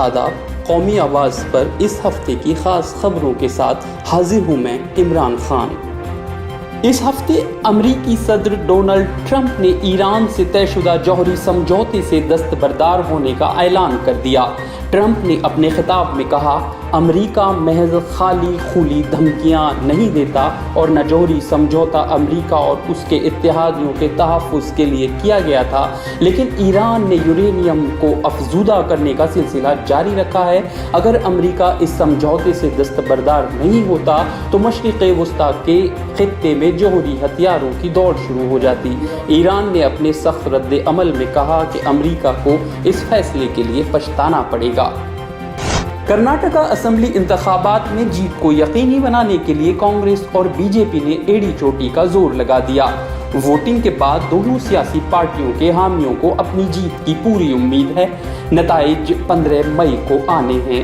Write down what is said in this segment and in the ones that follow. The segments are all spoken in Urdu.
آداب، قومی آواز پر اس ہفتے کی خاص خبروں کے ساتھ حاضر ہوں میں عمران خان۔ اس ہفتے امریکی صدر ڈونلڈ ٹرمپ نے ایران سے طے شدہ جوہری سمجھوتے سے دستبردار ہونے کا اعلان کر دیا۔ ٹرمپ نے اپنے خطاب میں کہا، امریکہ محض خالی خولی دھمکیاں نہیں دیتا اور نہ جوہری سمجھوتا امریکہ اور اس کے اتحادیوں کے تحفظ کے لیے کیا گیا تھا، لیکن ایران نے یورینیم کو افزودہ کرنے کا سلسلہ جاری رکھا ہے۔ اگر امریکہ اس سمجھوتے سے دستبردار نہیں ہوتا تو مشرق وسطیٰ کے خطے میں جوہری ہتھیاروں کی دوڑ شروع ہو جاتی۔ ایران نے اپنے سخت رد عمل میں کہا کہ امریکہ کو اس فیصلے کے لیے پچھتانا پڑے گا۔ کرناٹک اسمبلی انتخابات میں جیت کو یقینی بنانے کے لیے کانگریس اور بی جے پی نے ایڑی چوٹی کا زور لگا دیا۔ ووٹنگ کے بعد دونوں سیاسی پارٹیوں کے حامیوں کو اپنی جیت کی پوری امید ہے۔ نتائج 15 مئی کو آنے ہیں۔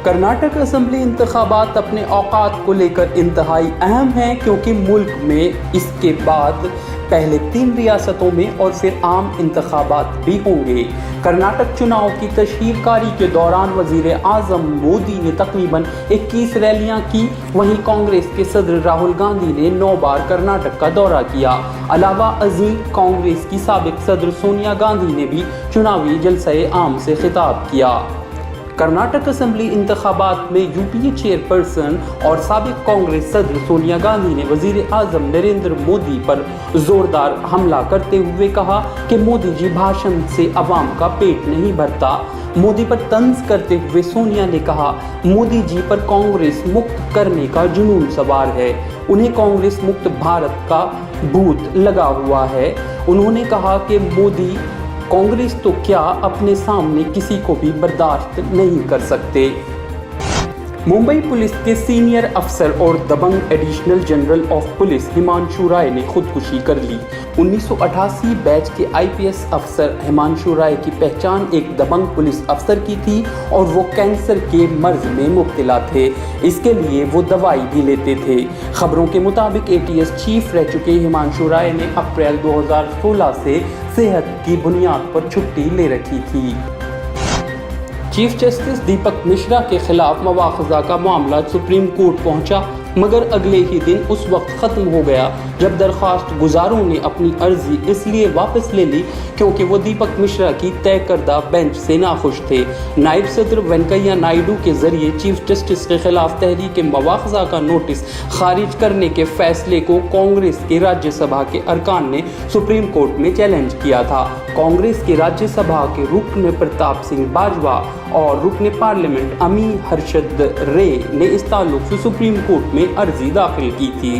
کرناٹک اسمبلی انتخابات اپنے اوقات کو لے کر انتہائی اہم ہیں، کیونکہ ملک میں اس کے بعد پہلے 3 ریاستوں میں اور پھر عام انتخابات بھی ہوں گے۔ کرناٹک چناؤ کی تشہیر کاری کے دوران وزیر اعظم مودی نے تقریباً 21 ریلیاں کی، وہیں کانگریس کے صدر راہل گاندھی نے 9 بار کرناٹک کا دورہ کیا۔ علاوہ ازیں کانگریس کی سابق صدر سونیا گاندھی نے بھی چناوی جلسہ عام سے خطاب کیا۔ کرناٹک اسمبلی انتخابات میں یو پی اے چیئرپرسن اور سابق کانگریس صدر سونیا گاندھی نے وزیر اعظم نریندر مودی پر زوردار حملہ کرتے ہوئے کہا کہ مودی جی بھاشن سے عوام کا پیٹ نہیں بھرتا۔ مودی پر طنز کرتے ہوئے سونیا نے کہا، مودی جی پر کانگریس مکت کرنے کا جنون سوار ہے، انہیں کانگریس مکت بھارت کا بھوت لگا ہوا ہے۔ انہوں نے کہا کہ مودی کانگریس تو کیا اپنے سامنے کسی کو بھی برداشت نہیں کر سکتے۔ ممبئی پولیس کے سینئر افسر اور دبنگ additional general of police Himanshu Rai نے خودکشی کر لی۔ 1988 بیچ کے آئی پی ایس افسر ہمانشو رائے کی پہچان ایک دبنگ پولیس افسر کی تھی اور وہ کینسر کے مرض میں مبتلا تھے، اس کے لیے وہ دوائی بھی لیتے تھے۔ خبروں کے مطابق ATS چیف رہ چکے ہمانشو رائے نے اپریل 2016 سے صحت کی بنیاد پر چھٹی لے رکھی تھی۔ چیف جسٹس دیپک مشرا کے خلاف مواخذہ کا معاملہ سپریم کورٹ پہنچا، مگر اگلے ہی دن اس وقت ختم ہو گیا جب درخواست گزاروں نے اپنی عرضی اس لیے واپس لے لی کیونکہ وہ دیپک مشرا کی طے کردہ بینچ سے ناخوش تھے۔ نائب صدر وینکیا نائیڈو کے ذریعے چیف جسٹس کے خلاف تحریک مواخذہ کا نوٹس خارج کرنے کے فیصلے کو کانگریس کے راجیہ سبھا کے ارکان نے سپریم کورٹ میں چیلنج کیا تھا۔ کانگریس کے راجیہ سبھا کے رکن پرتاپ سنگھ باجوہ اور رکن پارلیمنٹ امی ہرشد رے نے اس تعلق سے سپریم کورٹ میں عرضی داخل کی تھی۔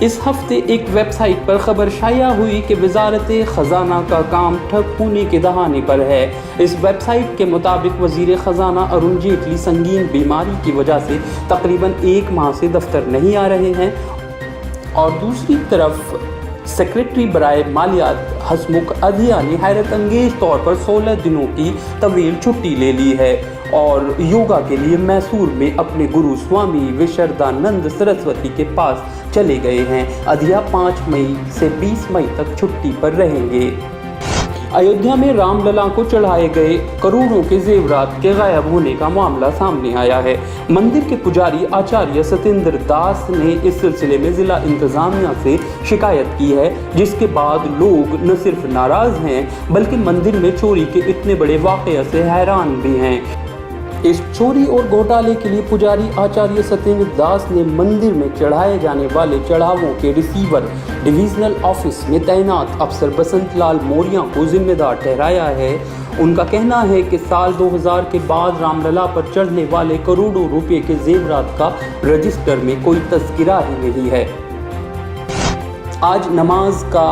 اس ہفتے ایک ویب سائٹ پر خبر شائع ہوئی کہ وزارت خزانہ کا کام ٹھپ ہونے کے دہانے پر ہے۔ اس ویب سائٹ کے مطابق وزیر خزانہ ارون جیٹلی سنگین بیماری کی وجہ سے تقریباً 1 ماہ سے دفتر نہیں آ رہے ہیں، اور دوسری طرف سیکریٹری برائے مالیات ہسمکھ ادھیا نے حیرت انگیز طور پر 16 دنوں کی طویل چھٹی لے لی ہے اور یوگا کے لیے میسور میں اپنے گرو سوامی وشردھانند سرسوتی کے پاس چلے گئے ہیں۔ ادھیا 5 مئی سے 20 مئی تک چھٹی پر رہیں گے۔ ایودھیا میں رام للا کو چڑھائے گئے کروڑوں کے زیورات کے غائب ہونے کا معاملہ سامنے آیا ہے۔ مندر کے پجاری آچاریہ ستیندر داس نے اس سلسلے میں ضلع انتظامیہ سے شکایت کی ہے، جس کے بعد لوگ نہ صرف ناراض ہیں بلکہ مندر میں چوری کے اتنے بڑے واقعے سے حیران بھی ہیں۔ اس چوری اور گھوٹالے کے لیے پجاری آچاریہ ستیندر داس نے مندر میں چڑھائے جانے والے چڑھاووں کے ریسیور ڈویژنل آفس میں تعینات افسر بسنت لال موریہ کو ذمہ دار ٹھہرایا ہے۔ ان کا کہنا ہے کہ سال 2000 کے بعد رام للا پر چڑھنے والے کروڑوں روپے کے زیورات کا رجسٹر میں کوئی تذکرہ ہی نہیں ہے۔ آج نماز کا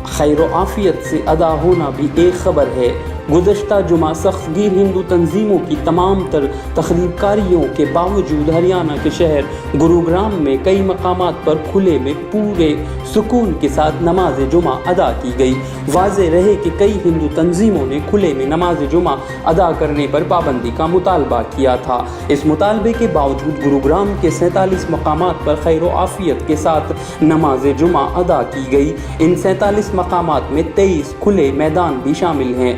خیر و عافیت سے ادا ہونا بھی ایک خبر ہے۔ گزشتہ جمعہ سخت گیر ہندو تنظیموں کی تمام تر تخریب کاریوں کے باوجود ہریانہ کے شہر گروگرام میں کئی مقامات پر کھلے میں پورے سکون کے ساتھ نماز جمعہ ادا کی گئی۔ واضح رہے کہ کئی ہندو تنظیموں نے کھلے میں نماز جمعہ ادا کرنے پر پابندی کا مطالبہ کیا تھا۔ اس مطالبے کے باوجود گروگرام کے 47 مقامات پر خیر و عافیت کے ساتھ نماز جمعہ ادا کی گئی۔ ان 47 مقامات میں 23 کھلے میدان بھی شامل ہیں۔